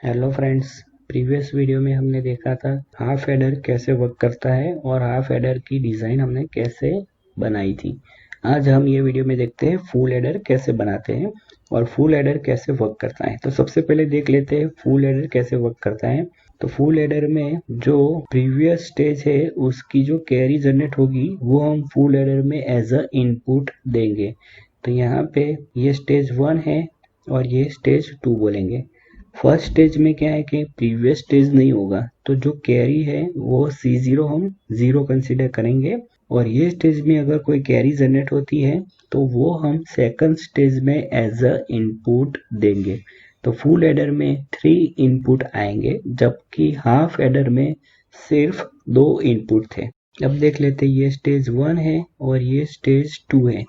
Hello friends. Previous video में हमने देखा था हाफ एडर कैसे वर्क करता है और हाफ एडर की डिज़ाइन हमने कैसे बनाई थी। आज हम ये वीडियो में देखते हैं फुल एडर कैसे बनाते हैं और फुल एडर कैसे वर्क करता है। तो सबसे पहले देख लेते हैं फुल एडर कैसे वर्क करता है। तो फुल एडर में जो प्रीवियस स्टेज है उसकी जो कैरी जनरेट होगी वो हम फुल एडर में एज अ इनपुट देंगे। तो यहाँ पे ये स्टेज 1 है और ये स्टेज 2 बोलेंगे। फर्स्ट स्टेज में क्या है कि प्रीवियस स्टेज नहीं होगा, तो जो कैरी है वो C0 हम 0 कंसीडर करेंगे और ये स्टेज में अगर कोई कैरी जनरेट होती है तो वो हम सेकंड स्टेज में एज अ इनपुट देंगे। तो फुल एडर में 3 इनपुट आएंगे जबकि हाफ एडर में सिर्फ 2 इनपुट थे। अब देख लेते ये स्टेज 1 है और ये स्टेज 2 है।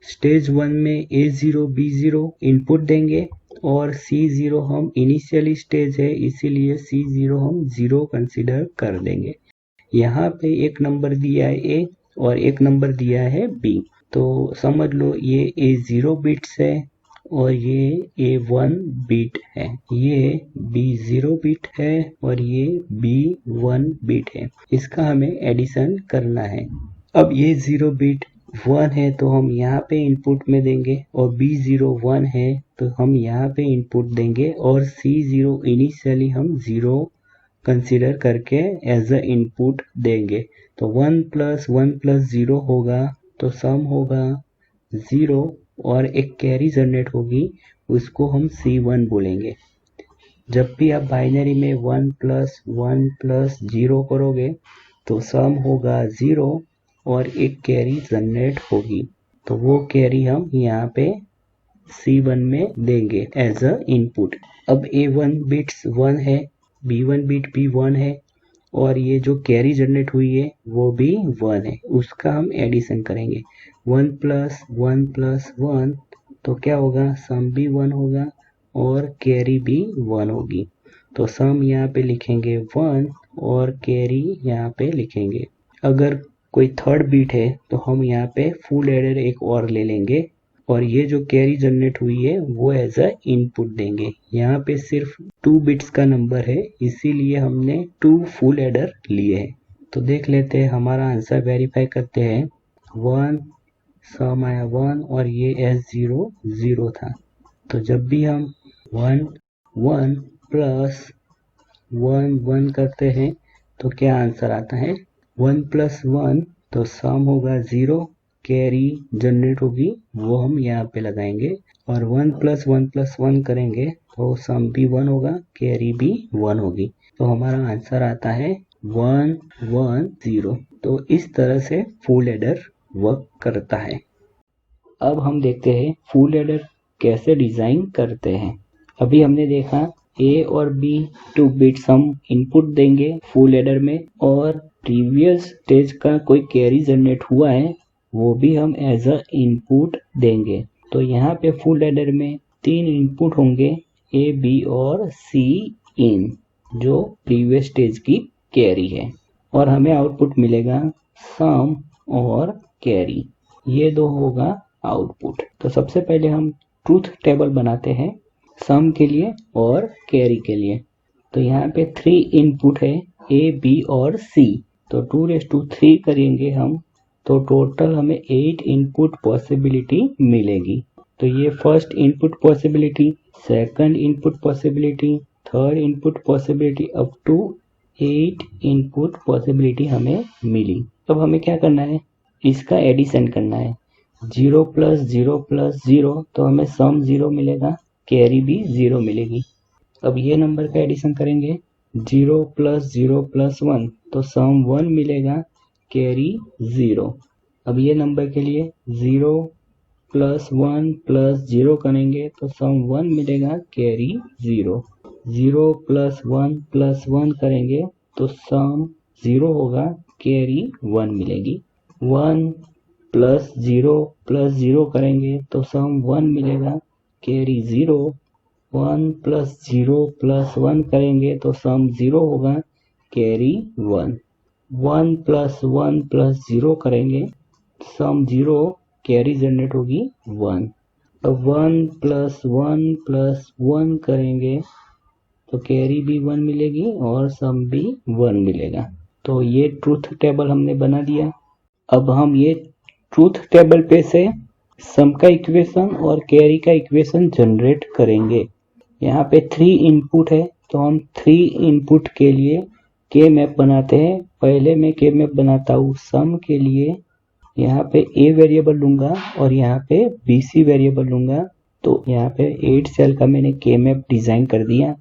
स्टेज 1 में A0 B0 इनपुट देंगे और C0 हम इनिशियली स्टेज है इसीलिए C0 हम 0 कंसीडर कर देंगे। यहाँ पे एक नंबर दिया है A और एक नंबर दिया है B। तो समझ लो ये A0 बिट्स है और ये A1 बिट है, ये B0 बिट है और ये B1 बिट है। इसका हमें एडिशन करना है। अब ये 0 बिट 1 है तो हम यहाँ पे इनपुट में देंगे और B0 1 है तो हम यहाँ पे इनपुट देंगे और C0 इनिशियली हम 0 कंसीडर करके एज अ इनपुट देंगे। तो 1 प्लस 1 प्लस 0 होगा तो सम होगा 0 और एक कैरी जनरेट होगी उसको हम C1 बोलेंगे। जब भी आप बाइनरी में 1 प्लस 0 करोगे तो सम होगा 0 और एक कैरी जनरेट होगी, तो वो कैरी हम यहाँ पे C1 में देंगे एज अ इनपुट। अब A1 बिट्स 1 है, B1 बिट भी 1 है और ये जो कैरी जनरेट हुई है वो भी 1 है, उसका हम एडिशन करेंगे। 1 प्लस 1 प्लस 1 तो क्या होगा, सम भी 1 होगा और कैरी भी 1 होगी। तो सम यहाँ पे लिखेंगे 1 और कैरी यहाँ पे लिखेंगे। अगर कोई थर्ड बीट है तो हम यहाँ पे फुल एडर एक और ले लेंगे और ये जो कैरी जनरेट हुई है वो एज अ इनपुट देंगे। यहाँ पे सिर्फ 2 बिट्स का नंबर है इसीलिए हमने 2 फुल एडर लिए हैं। तो देख लेते हैं हमारा आंसर वेरीफाई करते हैं। 1 सम आया 1 और ये S0 0 था। तो जब भी हम 1 1 प्लस 1 1 करते हैं तो क्या आंसर आता है 1 प्लस 1 तो सम होगा 0, कैरी जनरेट होगी वो हम यहाँ पे लगाएंगे और 1 प्लस 1 प्लस 1 करेंगे तो सम भी 1 होगा, कैरी भी 1 होगी। तो हमारा आंसर आता है 1 1 0। तो इस तरह से फुल एडर वर्क करता है। अब हम देखते हैं फुल एडर कैसे डिज़ाइन करते हैं। अभी हमने देखा A और B 2 बिट्स हम इनपुट देंगे फुल एडर में और प्रीवियस स्टेज का कोई कैरी जनरेट हुआ है वो भी हम एज अ इनपुट देंगे। तो यहाँ पे फुल एडर में 3 इनपुट होंगे A, B और C इन, जो प्रीवियस स्टेज की कैरी है और हमें आउटपुट मिलेगा सम और कैरी, ये दो होगा आउटपुट। तो सबसे पहले हम ट्रूथ टेबल बनाते हैं सम के लिए और कैरी के लिए। तो यहाँ पे 3 इनपुट है A, B और C, तो 2 3 करेंगे हम तो टोटल हमें 8 इनपुट पॉसिबिलिटी मिलेगी। तो ये first input possibility, second input possibility, third input possibility up to 8 input possibility हमें मिली। अब हमें क्या करना है, इसका एडिशन करना है। 0 प्लस 0 प्लस 0 तो हमें सम 0 मिलेगा, कैरी भी 0 मिलेगी। अब ये नंबर का एडिशन करेंगे 0 प्लस 1 तो सम 1 मिलेगा, कैरी 0। अब ये नंबर के लिए 0 प्लस 1 प्लस 0 करेंगे तो सम 1 मिलेगा, कैरी 0। 0 प्लस 1 करेंगे तो सम 0 होगा, कैरी 1 मिलेगी। 1 प्लस 0 करेंगे तो सम 1 मिलेगा, कैरी 0। 1 प्लस 0 प्लस 1 करेंगे तो सम 0 होगा, कैरी 1। 1 प्लस 1 प्लस 0 करेंगे सम 0, कैरी जनरेट होगी 1। अब 1 प्लस 1 प्लस 1 करेंगे तो कैरी भी 1 मिलेगी और सम भी 1 मिलेगा। तो ये ट्रूथ टेबल हमने बना दिया। अब हम ये ट्रूथ टेबल पे से सम का इक्वेशन और कैरी का इक्वेशन जनरेट करेंगे। यहाँ पे 3 इनपुट है, तो हम 3 इनपुट के लिए के मैप बनाते हैं। पहले मैं के मैप बनाता हूँ सम के लिए। यहाँ पे ए वेरिएबल लूंगा और यहाँ पे बीसी वेरिएबल लूंगा। तो यहाँ पे 8 सेल का मैंने के मैप डिजाइन कर दिया।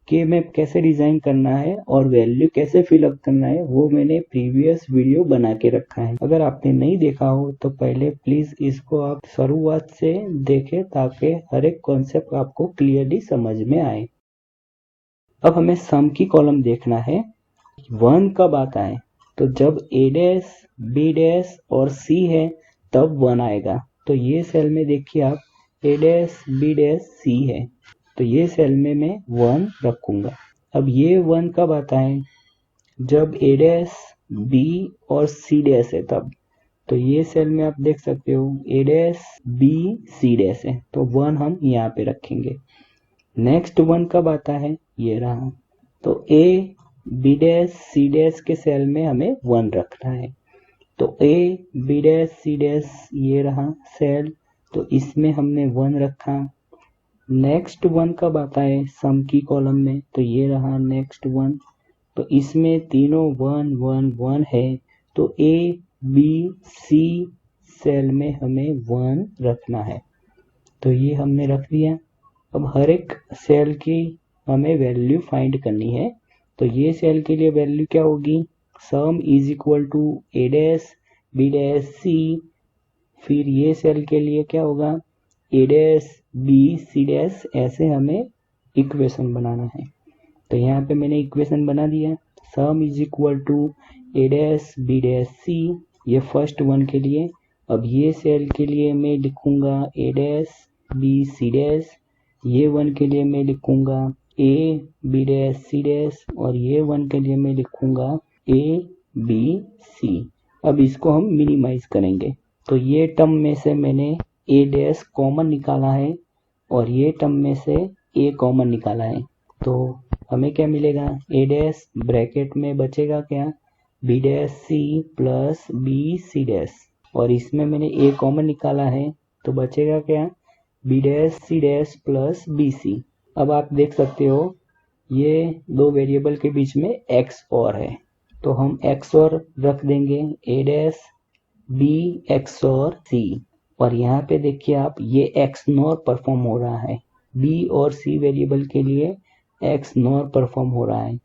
के मैप कैसे डिजाइन करना है और वैल्यू कैसे फिलअप करना है वो मैंने प्रीवियस वीडियो बना के रखा है। अगर आपने नहीं देखा हो तो पहले प्लीज इसको आप शुरुआत से देखें ताकि हर एक कॉन्सेप्ट आपको क्लियरली समझ में आए। अब हमें सम की कॉलम देखना है। 1 कब आता है? तो जब ए डैश बी डैश और सी है तब 1 आएगा। तो ये सेल में देखिए आप, ए डैश बी डैश सी है, तो ये सेल में मैं 1 रखूंगा। अब ये 1 कब आता है? जब ए डैश बी और सी डैश है तब। तो ये सेल में आप देख सकते हो ए डैश बी सी डैश है, तो 1 हम यहाँ पे रखेंगे। नेक्स्ट 1 कब आता है? ये रहा। तो A B dash C dash के सेल में हमें 1 रखना है। तो A B dash C dash ये रहा सेल, तो इसमें हमने 1 रखा। नेक्स्ट 1 कब आता है सम की कॉलम में? तो ये रहा नेक्स्ट 1। तो इसमें तीनों 1 1 1 है, तो ए बी सी सेल में हमें 1 रखना है। तो ये हमने रख दिया। अब हर एक सेल की हमें वैल्यू फाइंड करनी है। तो ये सेल के लिए वैल्यू क्या होगी? Sum is equal to A dash B dash C. फिर ये सेल के लिए क्या होगा? A dash B C dash. ऐसे हमें इक्वेशन बनाना है। तो यहाँ पे मैंने इक्वेशन बना दिया। Sum is equal to A dash B dash C, ये फर्स्ट 1 के लिए। अब ये सेल के लिए मैं लिखूंगा A dash B C dash, ये 1 के लिए मैं लिखूंगा A B dash C dash, और ये 1 के लिए मैं लिखूंगा ए बी सी। अब इसको हम मिनिमाइज करेंगे। तो ये टर्म में से मैंने ए डैश कॉमन निकाला है और ये टर्म में से ए कॉमन निकाला है। तो हमें क्या मिलेगा? ए डैश ब्रैकेट में बचेगा क्या? B dash C plus B C dash, और इसमें मैंने ए कॉमन निकाला है तो बचेगा क्या? B dash C dash plus B C. अब आप देख सकते हो ये दो वेरिएबल के बीच में एक्स और है, तो हम एक्स और रख देंगे ए डैश बी एक्स और सी। और यहाँ पे देखिए आप, ये एक्स नॉर परफॉर्म हो रहा है। बी और सी वेरिएबल के लिए एक्स नॉर परफॉर्म हो रहा है।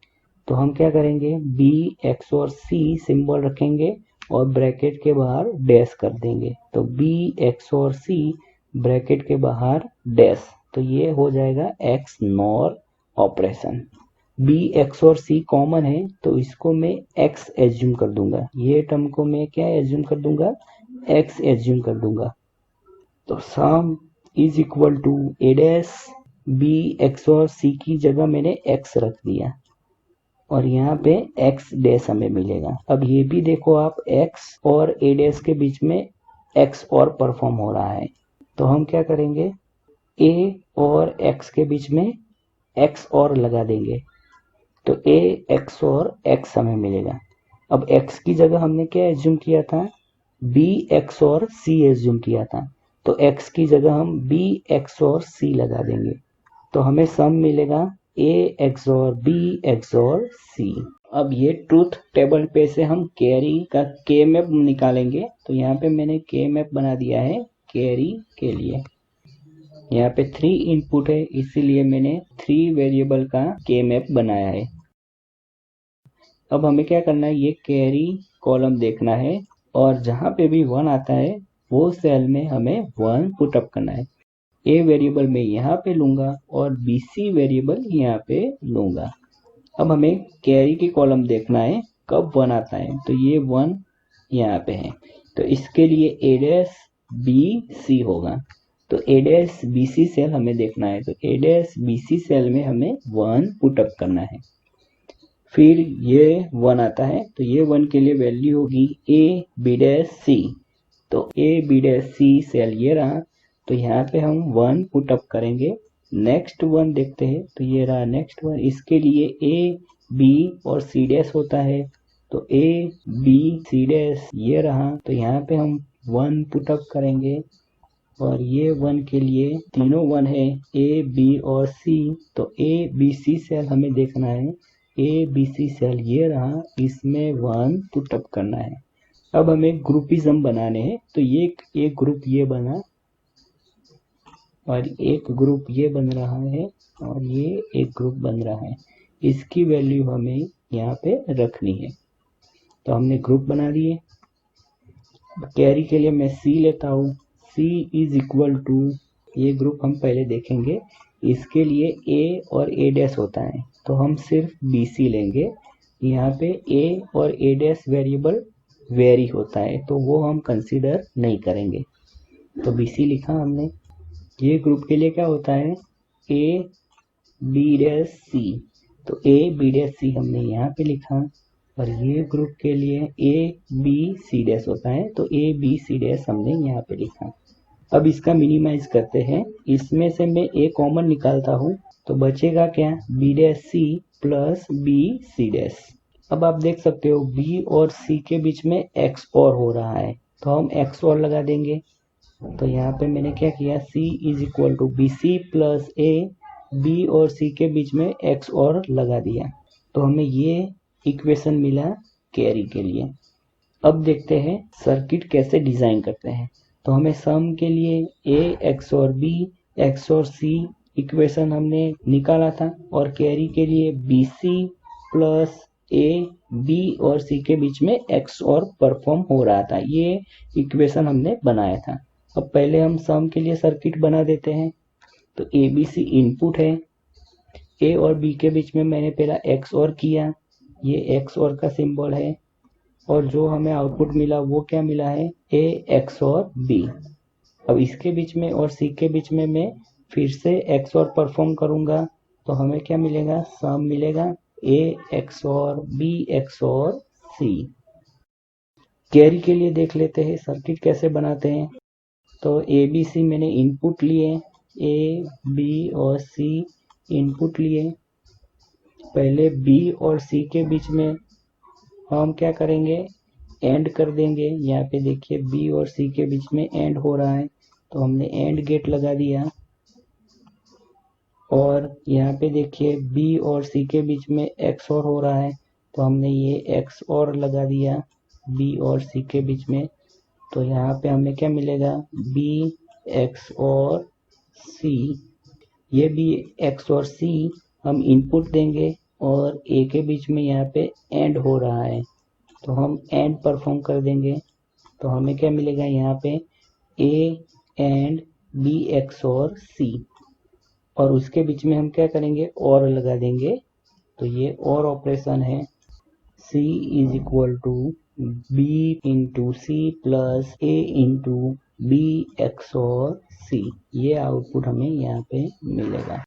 तो हम क्या करेंगे? बी एक्स और सी सिंबल रखेंगे और ब्रैकेट के बाहर डैश कर देंगे। तो बी एक्स और सी ब्रैकेट के बाहर डैश, तो ये हो जाएगा X NOR operation. B X और सी कॉमन है तो इसको मैं एक्स एज्यूम कर दूंगा। ये टर्म को मैं क्या एज्यूम कर दूंगा? एक्स एज्यूम कर दूंगा। तो sum is equal to A dash B X और सी की जगह मैंने एक्स रख दिया और यहाँ पे एक्स डैश हमें मिलेगा। अब ये भी देखो आप, एक्स और ए डैश के बीच में एक्स और परफॉर्म हो रहा है। तो हम क्या करेंगे? ए और एक्स के बीच में एक्स और लगा देंगे, तो ए एक्स और एक्स हमें मिलेगा। अब एक्स की जगह हमने क्या एज्यूम किया था? बी एक्स और सी एज्यूम किया था, तो एक्स की जगह हम बी एक्स और सी लगा देंगे। तो हमें सम मिलेगा ए एक्स और बी एक्स और सी। अब ये ट्रूथ टेबल पे से हम कैरी का के मैप निकालेंगे। तो यहाँ पे मैंने के मैप बना दिया है कैरी के लिए। यहाँ पे 3 इनपुट है, इसीलिए मैंने 3 वेरिएबल का के मैप बनाया है। अब हमें क्या करना है? ये कैरी कॉलम देखना है और जहाँ पे भी 1 आता है वो सेल में हमें 1 पुटअप करना है। ए वेरिएबल मैं यहाँ पे लूंगा और बीसी वेरिएबल यहाँ पे लूंगा। अब हमें कैरी की कॉलम देखना है कब 1 आता है। तो ये 1 यहाँ पे है, तो इसके लिए ए डैश बी सी होगा। तो ए डैश बी सी सेल हमें देखना है, तो ए डैश बी सी सेल में हमें 1 पुटअप करना है। फिर ये 1 आता है, तो ये 1 के लिए वैल्यू होगी ए बी डैश सी। तो A B dash C cell ये रहा, तो यहाँ पे हम 1 पुटअप करेंगे नेक्स्ट वन देखते हैं, तो ये रहा नेक्स्ट वन। इसके लिए ए बी और सी डैश होता है, तो ए बी सी डैश ये रहा। तो यहाँ पे हम 1 पुटअप करेंगे और ये 1 के लिए तीनों 1 है, ए बी और सी। तो ए बी सी सेल हमें देखना है, ए बी सी सेल ये रहा, इसमें 1 पुटअप करना है। अब हमें ग्रुपिज्म बनाने हैं, तो ये एक ग्रुप ये बना और एक ग्रुप ये बन रहा है और ये एक ग्रुप बन रहा है। इसकी वैल्यू हमें यहाँ पे रखनी है। तो हमने ग्रुप बना दिए। कैरी के लिए मैं सी लेता हूँ, सी इज इक्वल टू, ये ग्रुप हम पहले देखेंगे। इसके लिए ए और ए डैश होता है, तो हम सिर्फ बी सी लेंगे। यहाँ पे ए और ए डैश वेरिएबल वेरी होता है, तो वो हम कंसीडर नहीं करेंगे। तो बी सी लिखा हमने। ये ग्रुप के लिए क्या होता है, ए बी डैश सी, तो ए बी डैश सी हमने यहाँ पे लिखा। और ये ग्रुप के लिए ए बी सी डैश होता है, तो ए बी सी डैश हमने यहाँ पे लिखा। अब इसका मिनिमाइज करते हैं। इसमें से मैं ए कॉमन निकालता हूँ, तो बचेगा क्या, B dash C plus B C dash. अब आप देख सकते हो बी और सी के बीच में एक्स और हो रहा है, तो हम एक्स और लगा देंगे। तो यहाँ पे मैंने क्या किया, c is equal to B C plus A, B और सी के बीच में x और लगा दिया। तो हमें ये इक्वेशन मिला कैरी के लिए। अब देखते हैं सर्किट कैसे डिजाइन करते हैं। तो हमें सम के लिए a x और b x और c इक्वेशन हमने निकाला था, और कैरी के लिए B C plus A B और सी के बीच में x और परफॉर्म हो रहा था, ये इक्वेशन हमने बनाया था। अब पहले हम सम के लिए सर्किट बना देते हैं। तो ए बी सी इनपुट है, ए और बी के बीच में मैंने पहला एक्स और किया, ये एक्स और का सिंबल है। और जो हमें आउटपुट मिला वो क्या मिला है, ए एक्स और बी। अब इसके बीच में और सी के बीच में मैं फिर से एक्स और परफॉर्म करूंगा, तो हमें क्या मिलेगा, सम मिलेगा ए एक्स और बी एक्स और सी। कैरी के लिए देख लेते हैं सर्किट कैसे बनाते हैं। तो ए बी सी मैंने इनपुट लिए, ए बी और सी इनपुट लिए। पहले बी और सी के बीच में हम क्या करेंगे, एंड कर देंगे। यहाँ पे देखिए बी और सी के बीच में एंड हो रहा है, तो हमने एंड गेट लगा दिया। और यहाँ पे देखिए बी और सी के बीच में एक्स और हो रहा है, तो हमने ये एक्स और लगा दिया बी और सी के बीच में। तो यहाँ पे हमें क्या मिलेगा, बी एक्स और सी। ये बी एक्स और सी हम इनपुट देंगे, और ए के बीच में यहाँ पे एंड हो रहा है, तो हम एंड परफॉर्म कर देंगे। तो हमें क्या मिलेगा, यहाँ पे ए एंड बी एक्स और सी। और उसके बीच में हम क्या करेंगे, और लगा देंगे। तो ये और ऑपरेशन है, C is equal to B into C plus A into B X और सी। ये आउटपुट हमें यहाँ पे मिलेगा।